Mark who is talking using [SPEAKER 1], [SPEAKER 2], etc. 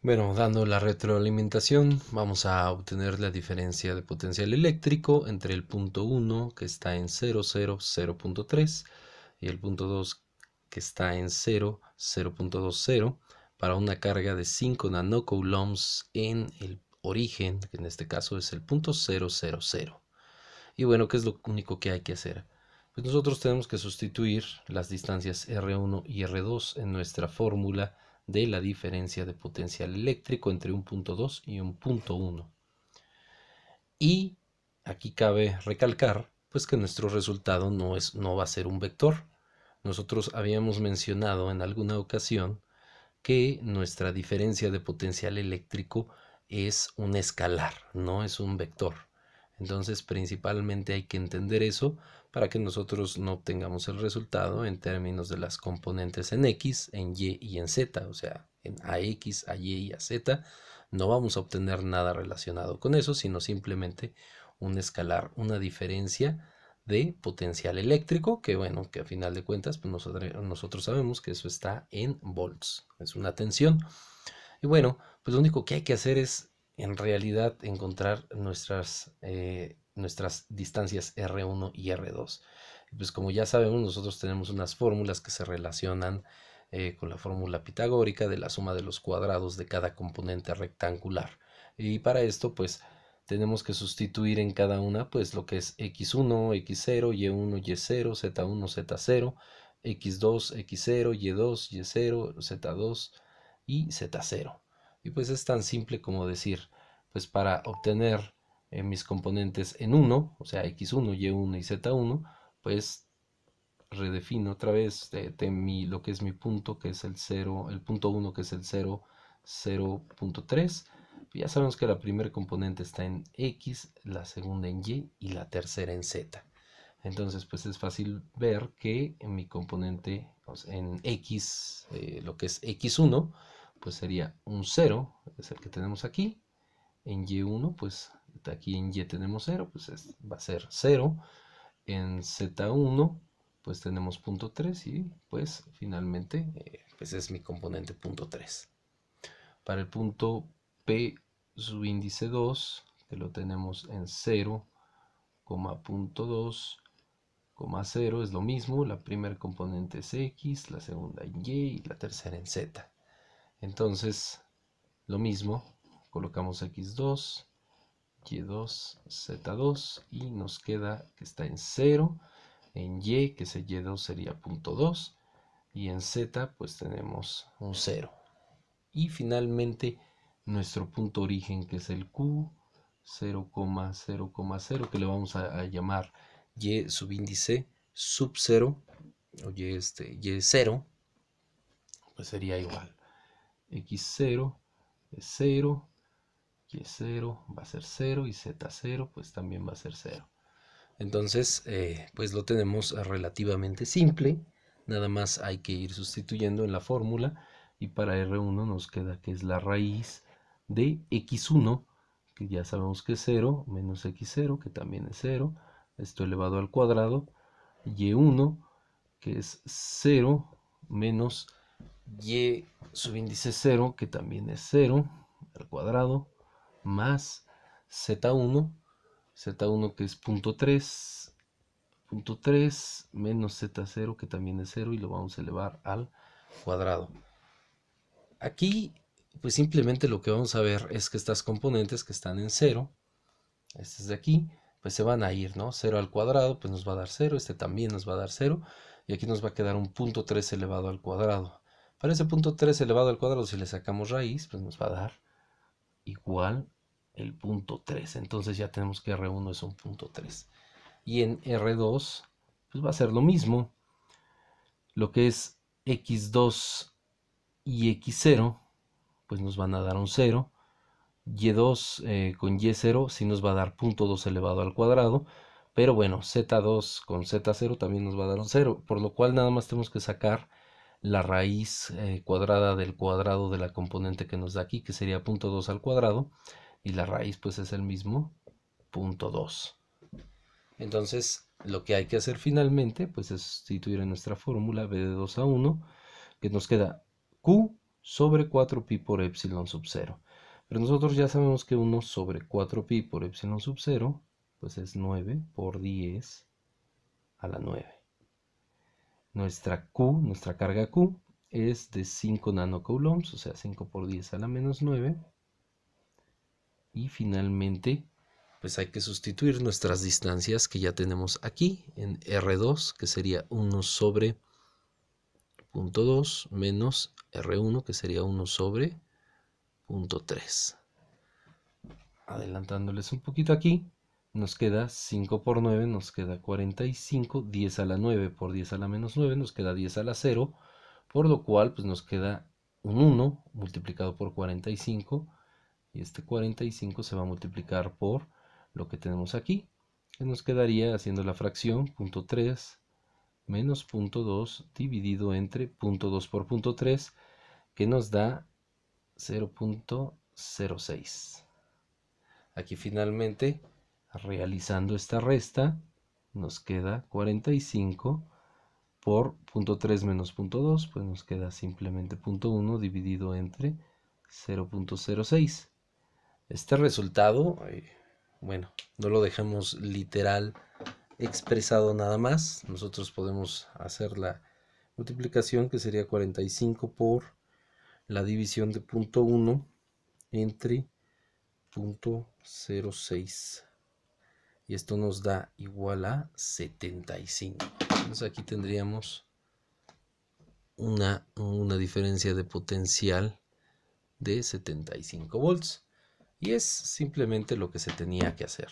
[SPEAKER 1] Bueno, dando la retroalimentación, vamos a obtener la diferencia de potencial eléctrico entre el punto 1 que está en 0,0,0.3 y el punto 2 que está en 0,0.20 para una carga de 5 nanocoulombs en el origen, que en este caso es el punto 0,0,0. Y bueno, ¿qué es lo único que hay que hacer? Pues nosotros tenemos que sustituir las distancias R1 y R2 en nuestra fórmula de la diferencia de potencial eléctrico entre un punto 2 y un punto 1. Y aquí cabe recalcar pues que nuestro resultado no va a ser un vector. Nosotros habíamos mencionado en alguna ocasión que nuestra diferencia de potencial eléctrico es un escalar, no es un vector. Entonces, principalmente hay que entender eso para que nosotros no obtengamos el resultado en términos de las componentes en X, en Y y en Z, o sea, en AX, AY y AZ. No vamos a obtener nada relacionado con eso, sino simplemente un escalar, una diferencia de potencial eléctrico, que bueno, que a final de cuentas pues nosotros sabemos que eso está en volts, es una tensión. Y bueno, pues lo único que hay que hacer es en realidad encontrar nuestras distancias R1 y R2. Pues como ya sabemos, nosotros tenemos unas fórmulas que se relacionan con la fórmula pitagórica de la suma de los cuadrados de cada componente rectangular. Y para esto, pues tenemos que sustituir en cada una, pues lo que es x1, x0, y1, y0, z1, z0, x2, x0, y2, y0, z2 y z0. Y pues es tan simple como decir, pues para obtener mis componentes en 1, o sea, x1, y1 y z1, pues redefino otra vez lo que es mi punto, que es el 0, el punto 1, que es el 0, 0.3. Ya sabemos que la primera componente está en X, la segunda en Y la tercera en Z. Entonces, pues es fácil ver que en mi componente, o sea, en X, lo que es X1, pues sería un 0, es el que tenemos aquí. En Y1, pues aquí en Y tenemos 0, pues va a ser 0. En Z1 pues tenemos punto 3 y pues finalmente pues es mi componente punto 3. Para el punto P subíndice 2, que lo tenemos en 0, punto 2, 0 es lo mismo, la primera componente es X, la segunda en Y y la tercera en Z. Entonces lo mismo, colocamos X2, Y2, Z2 y nos queda que está en 0. En Y, que ese Y2 sería punto 2. Y en Z, pues tenemos un 0. Y finalmente, nuestro punto origen, que es el Q, 0,0,0, que le vamos a llamar Y subíndice sub 0, o Y0, pues sería igual. X0 es 0, Y0 va a ser 0 y Z0 pues también va a ser 0. Entonces, pues lo tenemos relativamente simple. Nada más hay que ir sustituyendo en la fórmula. Y para R1 nos queda que es la raíz de X1, que ya sabemos que es 0, menos X0, que también es 0. Esto elevado al cuadrado. Y1, que es 0, menos Y subíndice 0, que también es 0, al cuadrado, más Z1, Z1 que es punto 3, menos Z0 que también es 0 y lo vamos a elevar al cuadrado. Aquí pues simplemente lo que vamos a ver es que estas componentes que están en 0, estas de aquí, pues se van a ir, ¿no? 0 al cuadrado pues nos va a dar 0, este también nos va a dar 0 y aquí nos va a quedar un punto 3 elevado al cuadrado. Para ese punto 3 elevado al cuadrado, si le sacamos raíz, pues nos va a dar igual el punto 3. Entonces ya tenemos que R1 es un punto 3. Y en R2 pues va a ser lo mismo. Lo que es X2 y X0 pues nos van a dar un 0. Y2 con Y0 sí nos va a dar punto 2 elevado al cuadrado. Pero bueno, Z2 con Z0 también nos va a dar un 0. Por lo cual nada más tenemos que sacar la raíz cuadrada del cuadrado de la componente que nos da aquí, que sería punto 2 al cuadrado. Y la raíz pues es el mismo, punto 2. Entonces, lo que hay que hacer finalmente, pues es sustituir en nuestra fórmula b de 2 a 1, que nos queda q sobre 4pi por epsilon sub 0. Pero nosotros ya sabemos que 1 sobre 4pi por epsilon sub 0, pues es 9 por 10 a la 9. Nuestra Q, nuestra carga Q, es de 5 nanocoulombs, o sea, 5 por 10 a la menos 9. Y finalmente, pues hay que sustituir nuestras distancias que ya tenemos aquí en R2, que sería 1 sobre 0.2 menos R1, que sería 1 sobre 0.3. Adelantándoles un poquito aquí, nos queda 5 por 9, nos queda 45, 10 a la 9 por 10 a la menos 9, nos queda 10 a la 0, por lo cual pues nos queda un 1 multiplicado por 45, y este 45 se va a multiplicar por lo que tenemos aquí, que nos quedaría, haciendo la fracción, 0.3 menos 0.2 dividido entre 0.2 por 0.3, que nos da 0.06. Aquí finalmente, realizando esta resta, nos queda 45 por 0.3 menos 0.2, pues nos queda simplemente 0.1 dividido entre 0.06. Este resultado, bueno, no lo dejamos literal expresado nada más. Nosotros podemos hacer la multiplicación, que sería 45 por la división de 0.1 entre 0.06. Y esto nos da igual a 75. Entonces aquí tendríamos una diferencia de potencial de 75 volts. Y es simplemente lo que se tenía que hacer.